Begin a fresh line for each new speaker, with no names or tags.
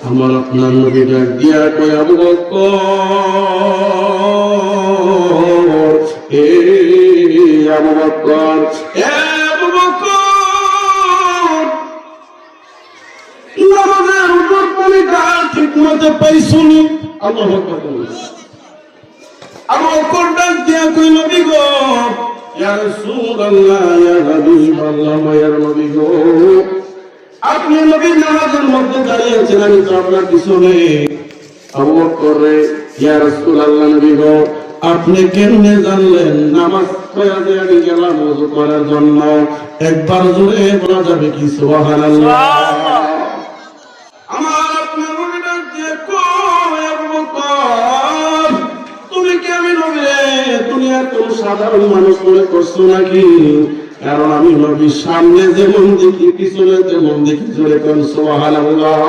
আমার আপনার নবী ডাক দিয়া কয় আবু বকর, এ আবু বকর, এ আবু বকর, নামাজের উপর পানিটা ঠিক মতো পাইছুনি? আল্লাহু আকবার। আবু বকর ডাক দিয়া কই নবী গো, ইয়া রাসূলুল্লাহ, ইয়া হাবিবাল্লাহ, মায়ের নবী গো, আপনি নবী নামাজের মধ্যে দাঁড়িয়েছেন, আমি তো আপনার পিছনে। আবু বকর রে, ইয়া রাসূলুল্লাহ, নবী গো, আপনি কেমনে জানলেন? নামাজ পড়া দিয়ে আমি গেলাম ওযু করার জন্য। একবার জোরে বলা যাবে কি সুবহানাল্লাহ? আমার আপনার নবী ডাক দিয়ে কয় আবু বকর, তুমি কি আমি নবী রে তুমি এত সাধারণ মানুষ মনে করছো নাকি? কারণ আমি নবীর সামনে যেমন দেখি পিছনে তেমন দেখি। জোরে কোন সুবহানাল্লাহ।